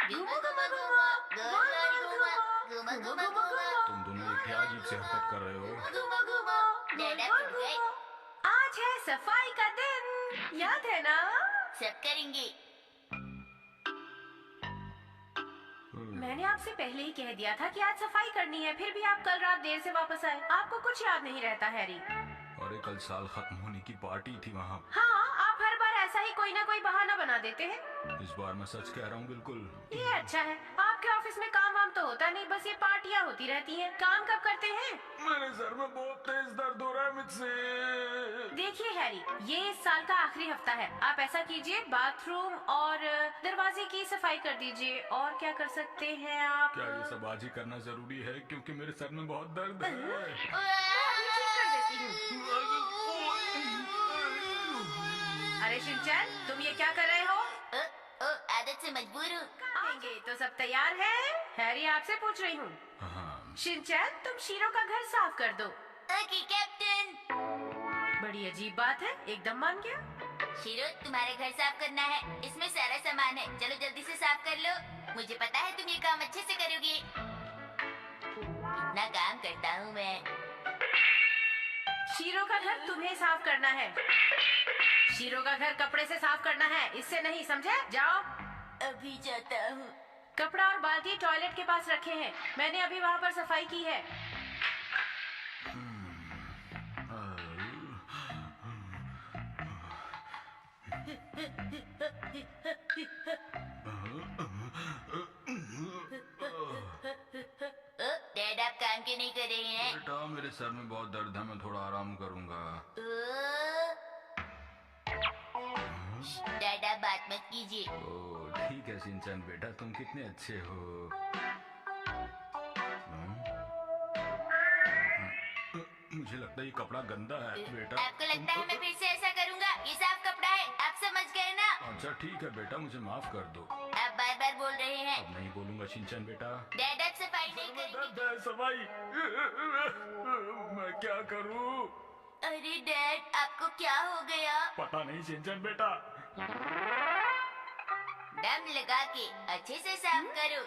घुमा घुमा घुमा घुमा घुमा घुमा घुमा। तुम दोनों ये क्या अजीब सी हरकत कर रहे हो? घुमा घुमा डैडा तुम गए। आज है सफाई का दिन, याद है ना? सब करेंगे। मैंने आपसे पहले ही कह दिया था कि आज सफाई करनी है, फिर भी आप कल रात देर से वापस आए। आपको कुछ याद नहीं रहता हैरी। अरे कल साल खत्म होने की पार्टी थी वहाँ। हाँ, आप हर बार ऐसा ही कोई ना कोई बहाना बना देते हैं। इस बार मैं सच कह रहा हूँ बिल्कुल। ये अच्छा है, आपके ऑफिस में काम वाम तो होता नहीं, बस ये पार्टियाँ होती रहती हैं। काम कब करते हैं? मेरे सर में बहुत तेज दर्द हो रहा है मुझसे। देखिए हैरी, ये इस साल का आखिरी हफ्ता है। आप ऐसा कीजिए, बाथरूम और दरवाजे की सफाई कर दीजिए। और क्या कर सकते हैं आप? क्या ये सब आज ही करना जरूरी है? क्योंकि मेरे सर में बहुत दर्द है। ठीक कर देती हूँ। अरे शिनचैन, तुम ये क्या कर रहे हो? आदत से मजबूर हूँ। आएंगे तो सब तैयार है? हैरी आपसे पूछ रही हूँ। हाँ। शिनचैन, तुम शीरो का घर साफ कर दो। Okay captain. बड़ी अजीब बात है, एकदम मान गया। शीरो, तुम्हारे घर साफ करना है, इसमें सारा सामान है। चलो जल्दी से साफ कर लो। मुझे पता है तुम ये काम अच्छे से करोगे। कितना काम करता हूँ मैं। शीरो का घर तुम्हें साफ करना है। शीरो का घर कपड़े से साफ करना है, इससे नहीं, समझे? जाओ। अभी जाता हूँ। कपड़ा और बाल्टी टॉयलेट के पास रखे हैं। मैंने अभी वहाँ पर सफाई की है। डैड, आप काम क्यों नहीं कर रहे हैं? बेटा, मेरे सर में बहुत दर्द है, मैं थोड़ा आराम करूंगा। डैड, आप बात मत कीजिए। ओह ठीक है शिनचैन बेटा, तुम कितने अच्छे हो। मुझे लगता है ये कपड़ा गंदा है बेटा। आपको लगता है मैं फिर से ऐसा करूँगा? ये साफ कपड़ा है, आप समझ गए ना? अच्छा ठीक है बेटा, मुझे माफ कर दो। आप बार बार बोल रहे हैं। अब नहीं बोलूंगा शिनचैन बेटा। डैड, आप सफाई नहीं करेंगे। दर्द है सफाई। मैं क्या करूं? अरे डैड, आपको क्या हो गया? पता नहीं शिनचैन बेटा। दम लगा के अच्छे से साफ करो।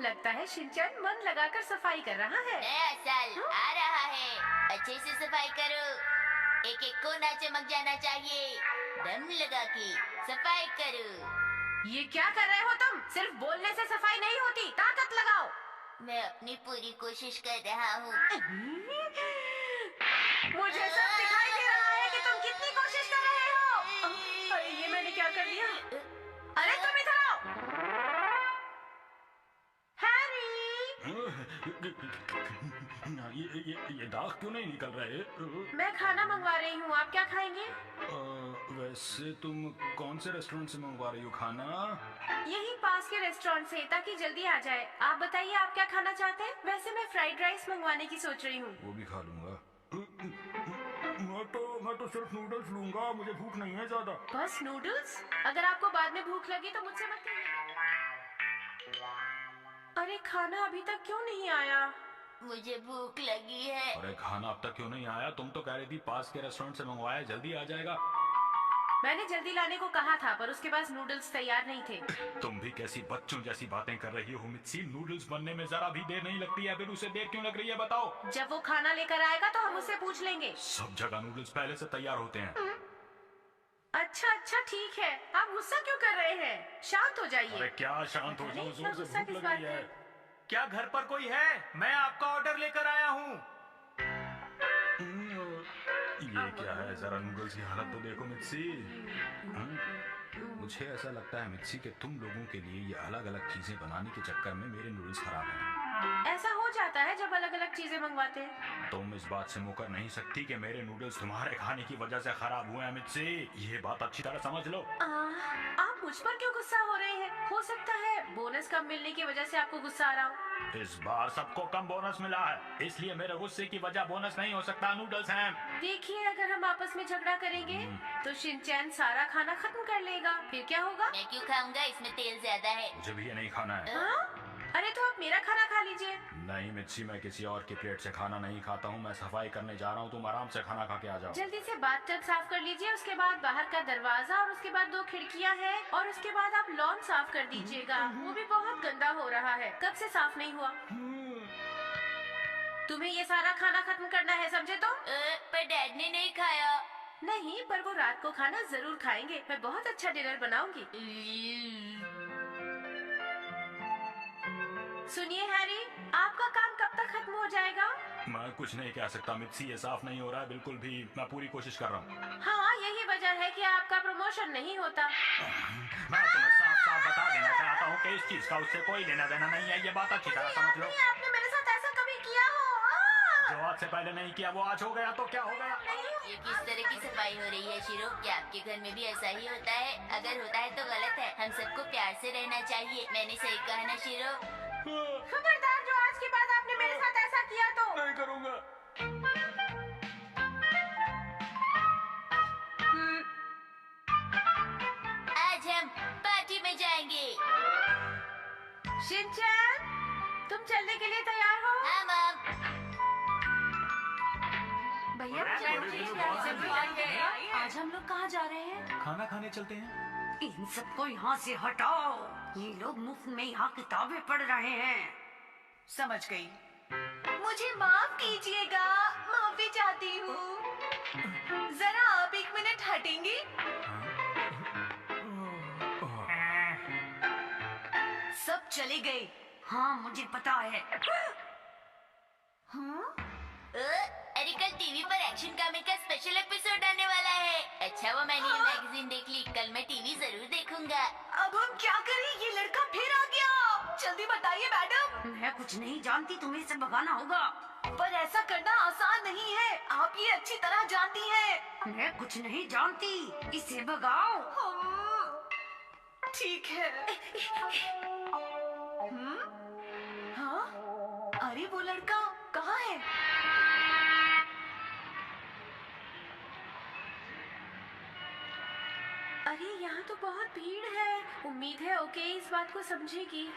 लगता है शिनचैन मन लगाकर सफाई कर रहा है। नया साल आ रहा है, अच्छे से सफाई करो। एक एक कोना चमक जाना चाहिए। दम लगा के सफाई करो। ये क्या कर रहे हो तुम? सिर्फ बोलने से सफाई नहीं होती, ताकत लगाओ। मैं अपनी पूरी कोशिश कर रहा हूँ। मुझे सब दिखाई दे रहा है कि तुम कितनी कोशिश कर रहे हो। अरे ये मैंने क्या कर दिया? अरे तुम इधर आओ। हैरी, ये दाग क्यों नहीं निकल रहे? मैं खाना मंगवा रही हूँ, आप क्या खाएंगे? वैसे तुम कौन से रेस्टोरेंट से मंगवा रही हो खाना? यही पास के रेस्टोरेंट से, ताकि जल्दी आ जाए। आप बताइए, आप क्या खाना चाहते हैं? वैसे मैं फ्राइड राइस मंगवाने की सोच रही हूँ। वो भी खा लूंगा। मैं तो सिर्फ नूडल्स लूंगा, मुझे भूख नहीं है ज्यादा। बस नूडल्स? अगर आपको बाद में भूख लगी तो मुझसे मत कहिए। अरे खाना अभी तक क्यों नहीं आया? मुझे भूख लगी है। अरे खाना अब तक क्यों नहीं आया? तुम तो कह रही थी पास के रेस्टोरेंट से मंगवाया, जल्दी आ जाएगा। मैंने जल्दी लाने को कहा था, पर उसके पास नूडल्स तैयार नहीं थे। तुम भी कैसी बच्चों जैसी बातें कर रही हो मित्सी। नूडल्स बनने में जरा भी देर नहीं लगती है, फिर उसे देर क्यों लग रही है बताओ? जब वो खाना लेकर आएगा तो हम उससे पूछ लेंगे। सब जगह नूडल्स पहले से तैयार होते हैं। अच्छा अच्छा ठीक है, आप गुस्सा क्यों कर रहे हैं? शांत हो जाइए। अरे क्या शांत हो जाऊं, जोर से गुस्सा भूख किस लग बात रही है। पे? क्या घर पर कोई है? मैं आपका ऑर्डर लेकर आया हूँ। ये क्या है? जरा नूडल्स की हालत तो देखो मित्सी। मुझे ऐसा लगता है मित्सी कि तुम लोगों के लिए ये अलग अलग चीजें बनाने के चक्कर में मेरे नूडल्स खराब हैं। ऐसा हो जाता है जब अलग अलग चीजें मंगवाते हैं। तुम इस बात से मुकर नहीं सकती कि मेरे नूडल्स तुम्हारे खाने की वजह से खराब हुए हैं मित्सी। ये बात अच्छी तरह समझ लो। आप मुझ पर क्यों गुस्सा हो रहे हैं? हो सकता है बोनस कम मिलने की वजह से आपको गुस्सा आ रहा हो। इस बार सबको कम बोनस मिला है, इसलिए मेरे गुस्से की वजह बोनस नहीं हो सकता, नूडल्स हैं। देखिए, अगर हम आपस में झगड़ा करेंगे तो शिनचैन सारा खाना खत्म कर लेगा, फिर क्या होगा? मैं क्यों खाऊंगा? इसमें तेल ज्यादा है। मुझे भी ये नहीं खाना है। हाँ? अरे तो आप मेरा खाना खा लीजिए। नहीं मिच्छी, मैं किसी और की प्लेट से खाना नहीं खाता हूँ। मैं सफाई करने जा रहा हूँ, तुम आराम से खाना खा के आ जाओ। जल्दी से बाथटब साफ कर लीजिए, उसके बाद बाहर का दरवाजा और उसके बाद 2 खिड़कियाँ हैं और उसके बाद आप लॉन साफ कर दीजिएगा। वो भी बहुत गंदा हो रहा है, कब से साफ नहीं हुआ। तुम्हें ये सारा खाना खत्म करना है, समझे तो? पर डैड ने नहीं खाया। नहीं, पर वो रात को खाना जरूर खाएंगे। मैं बहुत अच्छा डिनर बनाऊंगी। सुनिए हैरी, आपका काम कब तक खत्म हो जाएगा? मैं कुछ नहीं कह सकता मिच्छी, ये साफ नहीं हो रहा है बिल्कुल भी। मैं पूरी कोशिश कर रहा हूँ। हाँ, यही वजह है कि आपका प्रमोशन नहीं होता। मैं तुम्हें साफ साफ बता देना चाहता हूँ कि इस चीज का उससे कोई लेना देना नहीं है। ये बात अच्छी तरह समझ लो। आपने मेरे साथ ऐसा कभी किया हो? जो आज से पहले नहीं किया वो आज हो गया तो क्या हो गया? ये किस तरह की सफाई हो रही है शिरो? क्या आपके घर में भी ऐसा ही होता है? अगर होता है तो गलत है। हम सबको प्यार से रहना चाहिए। मैंने सही कहा ना शिरो? खबरदार, जो आज के बाद आपने मेरे साथ ऐसा किया तो नहीं करूँगा। आज हम पार्टी में जाएंगे। शिनचैन, तुम चलने के लिए तैयार हो? हाँ मम। भैया, आज हम लोग कहाँ जा रहे हैं? खाना खाने चलते हैं। इन सबको यहाँ से हटाओ। ये लोग मुफ्त में यहाँ किताबें पढ़ रहे हैं। समझ गई। मुझे माफ कीजिएगा, माफी चाहती हूँ। जरा आप 1 मिनट हटेंगे? सब चले गए। हाँ, मुझे पता है। हाँ? अरे कल टीवी पर एक्शन कॉमिक का स्पेशल एपिसोड आने वाला है। अच्छा वो मैंने ये मैगजीन देख ली। कल मैं टीवी जरूर देखूंगा। अब हम क्या करें? ये लड़का फिर आ गया। जल्दी बताइए मैडम। मैं कुछ नहीं जानती, तुम्हें इसे भगाना होगा। पर ऐसा करना आसान नहीं है, आप ये अच्छी तरह जानती हैं। मैं कुछ नहीं जानती, इसे भगाओ। ठीक है। हाँ? अरे वो लड़का कहाँ है? अरे यहाँ तो बहुत भीड़ है। उम्मीद है ओके इस बात को समझेगी।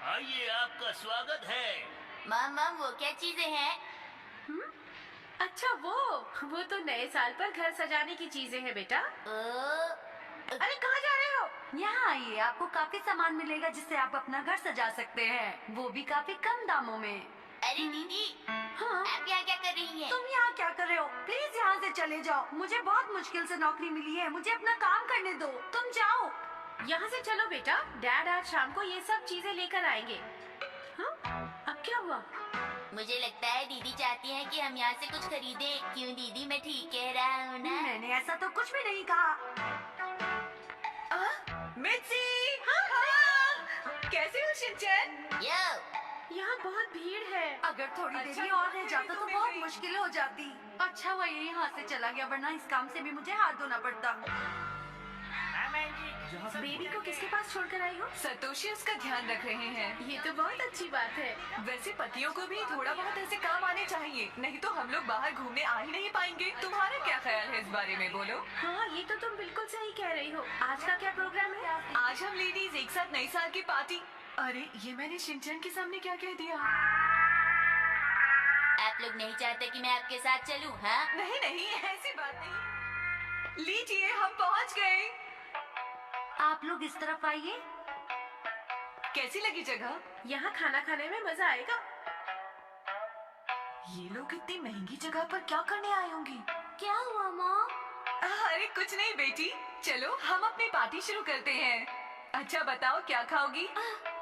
आइए, आपका स्वागत है। मम वो क्या चीजें हैं? अच्छा वो तो नए साल पर घर सजाने की चीजें हैं बेटा। अरे कहाँ जा रहे हो? यहाँ आइए, आपको काफी सामान मिलेगा जिससे आप अपना घर सजा सकते हैं, वो भी काफी कम दामों में। अरे दीदी, हाँ, आप यहाँ क्या कर रही हैं? तुम यहाँ क्या कर रहे हो? प्लीज यहाँ से चले जाओ। मुझे बहुत मुश्किल से नौकरी मिली है, मुझे अपना काम करने दो। तुम जाओ। यहाँ से चलो बेटा, डैड आज शाम को ये सब चीजें लेकर आएंगे। हाँ? अब क्या हुआ? मुझे लगता है दीदी चाहती हैं कि हम यहाँ से कुछ खरीदें। क्यों दीदी, मैं ठीक कह रहा हूँ ना? मैंने ऐसा तो कुछ भी नहीं कहा। मित्सी! हाँ। कैसे हो शिनचैन? यो, यहाँ बहुत भीड़ है। अगर थोड़ी देरी और रह जाता तो बहुत मुश्किल हो जाती। अच्छा हुआ ये यहाँ से चला गया, वरना इस काम से भी मुझे हाथ धोना पड़ता। बेबी को किसके पास छोड़कर आई हो? सतोशी उसका ध्यान रख रहे हैं। ये तो बहुत अच्छी बात है। वैसे पतियों को भी थोड़ा बहुत ऐसे काम आने चाहिए, नहीं तो हम लोग बाहर घूमने आ ही नहीं पाएंगे। तुम्हारा क्या ख्याल है इस बारे में, बोलो। हाँ, ये तो तुम बिल्कुल सही कह रही हो। आज का क्या प्रोग्राम है? आज हम लेडीज एक साथ नई साल की पार्टी। अरे ये मैंने शिनचैन के सामने क्या कह दिया? आप लोग नहीं चाहते कि मैं आपके साथ चलूं? हाँ? नहीं नहीं, ऐसी बात नहीं। लीजिए, हम पहुंच गए। आप लोग इस तरफ आइए। कैसी लगी जगह? यहाँ खाना खाने में मजा आएगा। ये लोग इतनी महंगी जगह पर क्या करने आए होंगे? क्या हुआ माँ? अरे कुछ नहीं बेटी, चलो हम अपनी पार्टी शुरू करते हैं। अच्छा बताओ क्या खाओगी?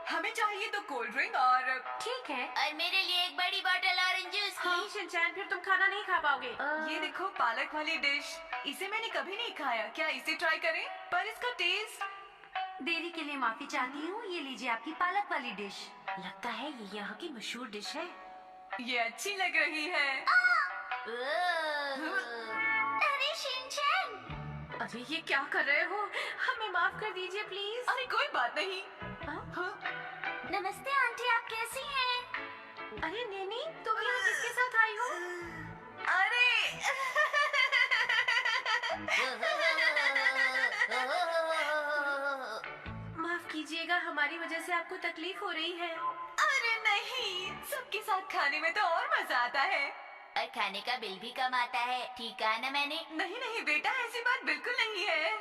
हमें चाहिए तो कोल्ड ड्रिंक और ठीक है। और मेरे लिए एक बड़ी बोतल ऑरेंज जूस की। नहीं शिनचैन, फिर तुम खाना नहीं खा पाओगे। ये देखो पालक वाली डिश। इसे मैंने कभी नहीं खाया, क्या इसे ट्राई करें? पर इसका टेस्ट। देरी के लिए माफी चाहती हूँ, ये लीजिए आपकी पालक वाली डिश। लगता है ये यहाँ की मशहूर डिश है। ये अच्छी लग रही है। अरे शिनचैन, अभी ये क्या कर रहे हो? हमें माफ कर दीजिए प्लीज। अरे कोई बात नहीं। हाँ? नमस्ते आंटी, आप कैसी हैं? अरे नेनी, तुम यहाँ किसके साथ आई हो? अरे माफ कीजिएगा, हमारी हमारी वजह से आपको तकलीफ हो रही है। अरे नहीं, सबके साथ खाने में तो और मजा आता है। और खाने का बिल भी कम आता है, ठीक कहा ना मैंने? नहीं नहीं बेटा, ऐसी बात बिल्कुल नहीं है।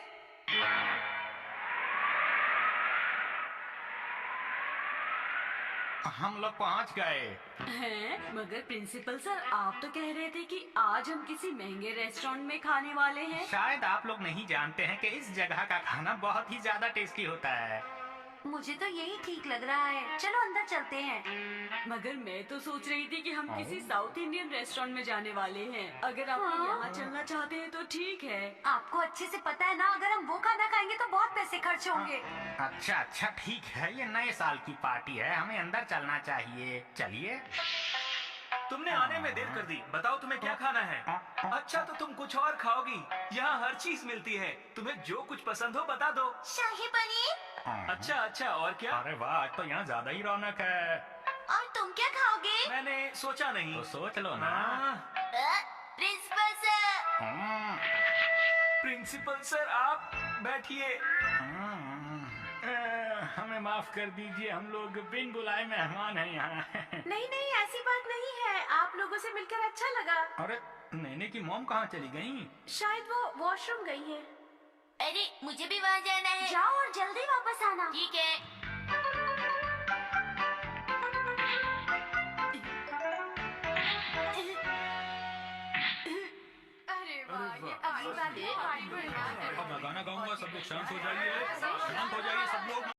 हम लोग पहुंच गए। हैं? मगर प्रिंसिपल सर, आप तो कह रहे थे कि आज हम किसी महंगे रेस्टोरेंट में खाने वाले हैं। शायद आप लोग नहीं जानते हैं कि इस जगह का खाना बहुत ही ज्यादा टेस्टी होता है। मुझे तो यही ठीक लग रहा है, चलो अंदर चलते हैं। मगर मैं तो सोच रही थी कि हम किसी साउथ इंडियन रेस्टोरेंट में जाने वाले हैं। अगर आप यहाँ चलना चाहते हैं तो ठीक है। आपको अच्छे से पता है ना, अगर हम वो खाना खाएंगे तो बहुत पैसे खर्च होंगे। अच्छा अच्छा ठीक है, ये नए साल की पार्टी है, हमें अंदर चलना चाहिए। चलिए। तुमने आने में देर कर दी। बताओ तुम्हें क्या खाना है? अच्छा तो तुम कुछ और खाओगी? यहाँ हर चीज मिलती है, तुम्हें जो कुछ पसंद हो बता दो। शाही पनीर। अच्छा अच्छा, और क्या? अरे वाह, आज तो यहाँ ज्यादा ही रौनक है। और तुम क्या खाओगे? मैंने सोचा नहीं। तो सोच लो ना। Principal sir. प्रिंसिपल सर आप बैठिए। हमें माफ कर दीजिए, हम लोग बिन बुलाए मेहमान हैं यहाँ। नहीं नहीं, ऐसी बात नहीं है, आप लोगों से मिलकर अच्छा लगा। अरे नैने की मॉम कहाँ चली गई? शायद वो वॉशरूम गई है। अरे मुझे भी वहाँ जाना है। जाओ और जल्दी वापस आना। ठीक है। अरे वाह, ये अगली बार अब मैं गाना गाऊंगा, सब लोग शांत हो जाइए, शांत हो जाइए सब लोग।